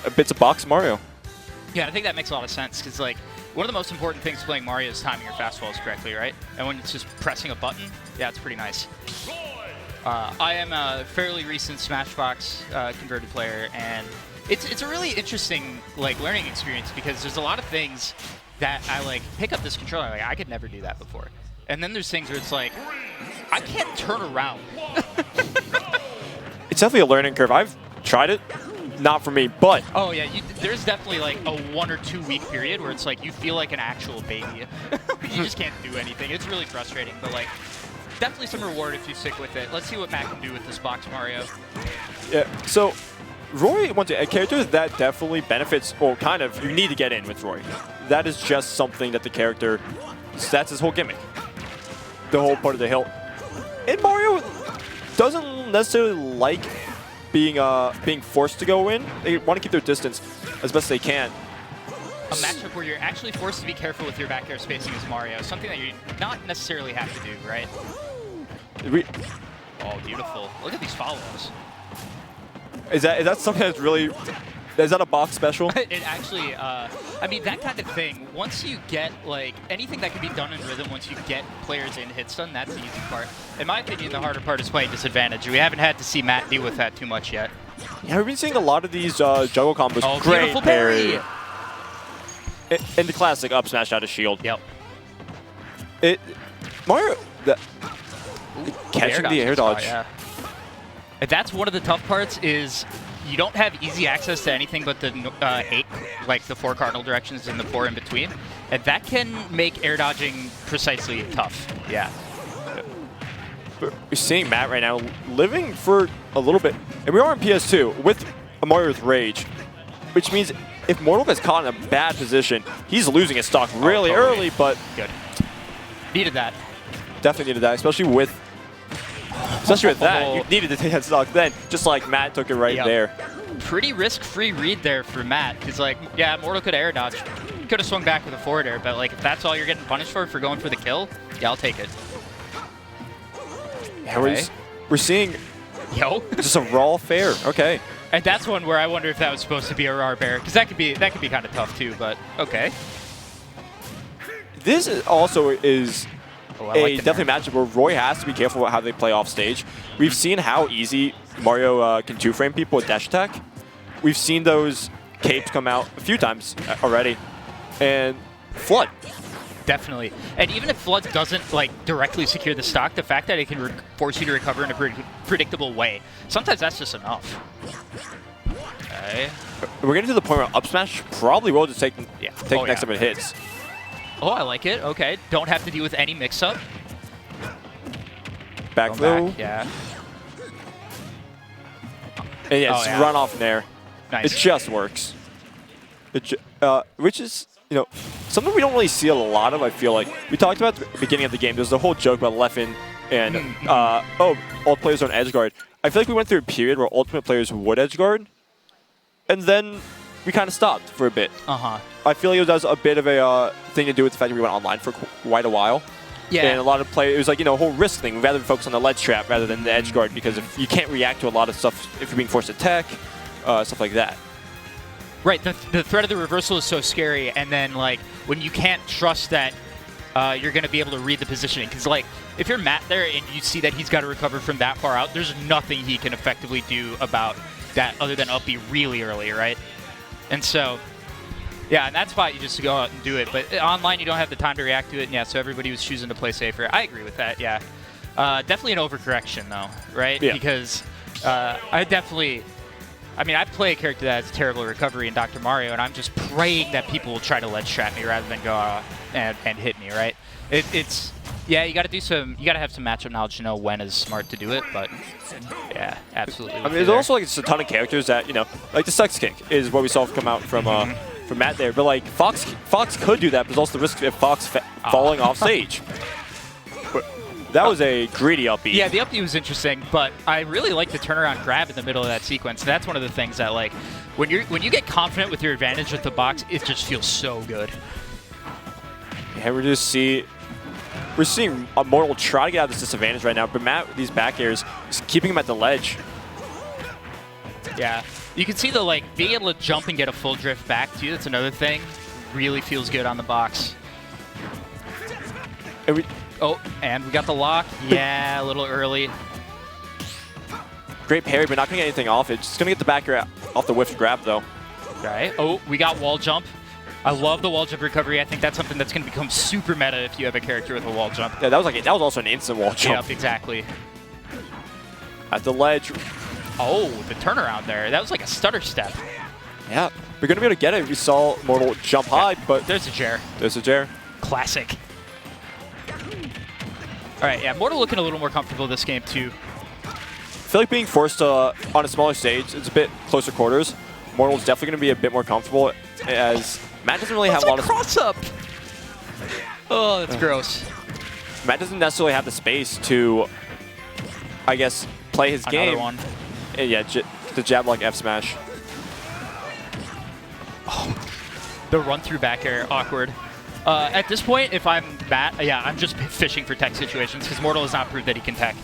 bits of box Mario. Yeah, I think that makes a lot of sense because like one of the most important things playing Mario is timing your fastballs correctly, right? And when it's just pressing a button, yeah, it's pretty nice. I am a fairly recent Smashbox converted player, and it's a really interesting like learning experience because there's a lot of things that I like pick up this controller, like I could never do that before. And then there's things where it's like, I can't turn around. It's definitely a learning curve. I've tried it. Not for me, but... Oh, yeah. There's definitely like a 1 or 2 week period where it's like you feel like an actual baby. You just can't do anything. It's really frustrating, but like definitely some reward if you stick with it. Let's see what Matt can do with this box Mario. Yeah, so Roy, a character that definitely benefits, or kind of, you need to get in with Roy. That is just something that the character, that's his whole gimmick. The whole part of the hill. And Mario doesn't necessarily like being forced to go in. They want to keep their distance as best they can. A matchup where you're actually forced to be careful with your back air spacing is Mario. Something that you not necessarily have to do, right? Oh, beautiful. Look at these follows. Is that something that's really... Is that a box special? It actually, I mean, that kind of thing, once you get, like, anything that can be done in rhythm, once you get players in hit stun, that's the easy part. In my opinion, the harder part is playing disadvantage. We haven't had to see Matt deal with that too much yet. Yeah, we've been seeing a lot of these juggle combos. Oh, great beautiful parry! And the classic up smash out of shield. Yep. Mario, catching the air dodge. Yeah. And that's one of the tough parts is you don't have easy access to anything but the 8, like the 4 cardinal directions and the 4 in between. And that can make air dodging precisely tough. Yeah. We're seeing Matt right now living for a little bit. And we are on PS2 with Mario with Rage, which means if Mortal gets caught in a bad position, he's losing his stock really early, but... Good. Needed that. Definitely needed that, especially with that. You needed to take that stock then, just like Matt took it right there. Pretty risk-free read there for Matt. He's like, yeah, Mortal could air dodge. Could have swung back with a forward air, but like if that's all you're getting punished for going for the kill, yeah, I'll take it. Yeah, we're seeing just a raw fair. Okay. And that's one where I wonder if that was supposed to be a raw bear, because that could be kind of tough too. But okay. This also is definitely a matchup where Roy has to be careful about how they play off stage. We've seen how easy Mario can two-frame people with dash attack. We've seen those capes come out a few times already, and Flood. Definitely. And even if Flood doesn't like directly secure the stock, the fact that it can force you to recover in a predictable way, sometimes that's just enough. Okay. We're getting to the point where up smash probably will just take next time it hits. Oh, I like it. Okay. Don't have to deal with any mix-up. Back throw. Yeah. And yeah, it's run off there. Nice. It just works. Which is, something we don't really see a lot of, I feel like. We talked about at the beginning of the game. There's the whole joke about Leffen and, ult players don't edge guard. I feel like we went through a period where ultimate players would edge guard, and then we kind of stopped for a bit. I feel like it was a bit of a thing to do with the fact that we went online for quite a while. Yeah. And a lot of players, it was like, a whole risk thing. We'd rather focus on the ledge trap rather than the edge guard, because if you can't react to a lot of stuff if you're being forced to tech, stuff like that. Right, the threat of the reversal is so scary, and then like when you can't trust that you're going to be able to read the positioning, because like if you're Matt there and you see that he's got to recover from that far out, there's nothing he can effectively do about that other than up B really early, right? And so, yeah, and that's why you just go out and do it. But online, you don't have the time to react to it, and yeah, so everybody was choosing to play safer. I agree with that, yeah. Definitely an overcorrection, though, right? Yeah. Because I play a character that has terrible recovery in Dr. Mario, and I'm just praying that people will try to ledge trap me rather than go and hit me, right? Yeah, you got to have some matchup knowledge to know when is smart to do it, but yeah, absolutely. I mean, there's also like just a ton of characters that, like the Sex Kick is what we saw come out from Matt there, but like Fox could do that, but there's also the risk of Fox falling off stage. That was a greedy up B. Yeah, the up B was interesting, but I really like the turnaround grab in the middle of that sequence. That's one of the things that, like, when you get confident with your advantage with the box, it just feels so good. Yeah, we're seeing Mortal try to get out of this disadvantage right now, but Matt with these back airs is keeping him at the ledge. Yeah. You can see the like being able to jump and get a full drift back too. That's another thing. Really feels good on the box. And we got the lock. Yeah, a little early. Great parry, but not going to get anything off it. Just going to get the back air off the whiff grab, though. Okay. Oh, we got wall jump. I love the wall jump recovery. I think that's something that's going to become super meta if you have a character with a wall jump. Yeah, that was also an instant wall jump. Yep, exactly. At the ledge. Oh, the turnaround there. That was like a stutter step. Yeah, we're going to be able to get it. We saw Mortal jump high, but... There's a Jair. There's a Jair. Classic. All right, yeah, Mortal looking a little more comfortable this game, too. I feel like being forced on a smaller stage, it's a bit closer quarters. Mortal's definitely going to be a bit more comfortable, as Matt doesn't really have a lot of... cross-up! Oh, that's gross. Matt doesn't necessarily have the space to, I guess, play his game. Another one. And yeah, the jab like F smash. Oh, the run-through back air, awkward. At this point, if I'm Matt, yeah, I'm just fishing for tech situations, because Mortal has not proved that he can tech.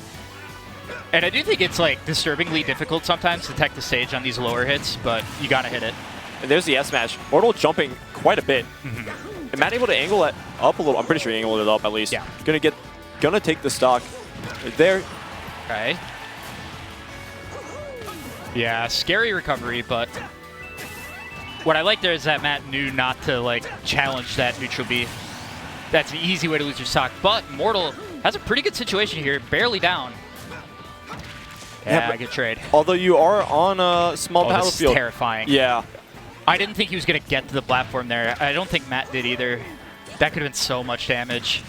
And I do think it's like disturbingly difficult sometimes to tech the stage on these lower hits, but you gotta hit it. And there's the F smash. Mortal jumping quite a bit. And Matt able to angle it up a little. I'm pretty sure he angled it up at least. Yeah. Gonna take the stock right there. Okay. Yeah, scary recovery, but what I like there is that Matt knew not to like challenge that neutral B. That's an easy way to lose your stock. But Mortal has a pretty good situation here, barely down. Yeah, good trade. Although you are on a small battlefield. This is terrifying. Yeah. I didn't think he was going to get to the platform there. I don't think Matt did either. That could have been so much damage.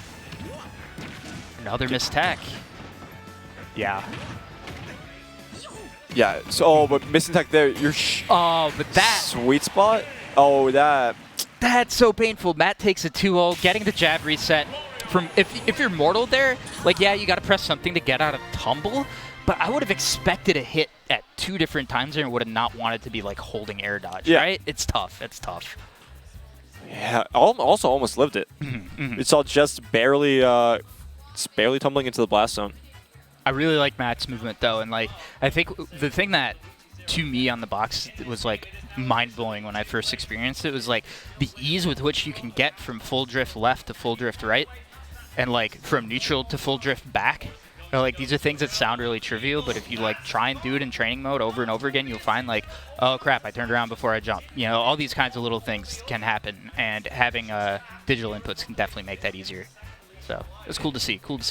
Another missed tech. Yeah. Yeah, so, but missing tech there, you're but that... Sweet spot? Oh, that... That's so painful. Matt takes a 2-0, getting the jab reset. From if you're Mortal there, like, yeah, you got to press something to get out of tumble, but I would have expected a hit at 2 different times there and would have not wanted to be, like, holding air dodge, right? It's tough. It's tough. Yeah, also almost lived it. It's all just barely tumbling into the blast zone. I really like Matt's movement, though, and, like, I think the thing that, to me, on the box was, like, mind-blowing when I first experienced it was, like, the ease with which you can get from full drift left to full drift right, and, like, from neutral to full drift back. Like, these are things that sound really trivial, but if you, like, try and do it in training mode over and over again, you'll find, like, oh, crap, I turned around before I jumped. You know, all these kinds of little things can happen, and having digital inputs can definitely make that easier. So, it's cool to see.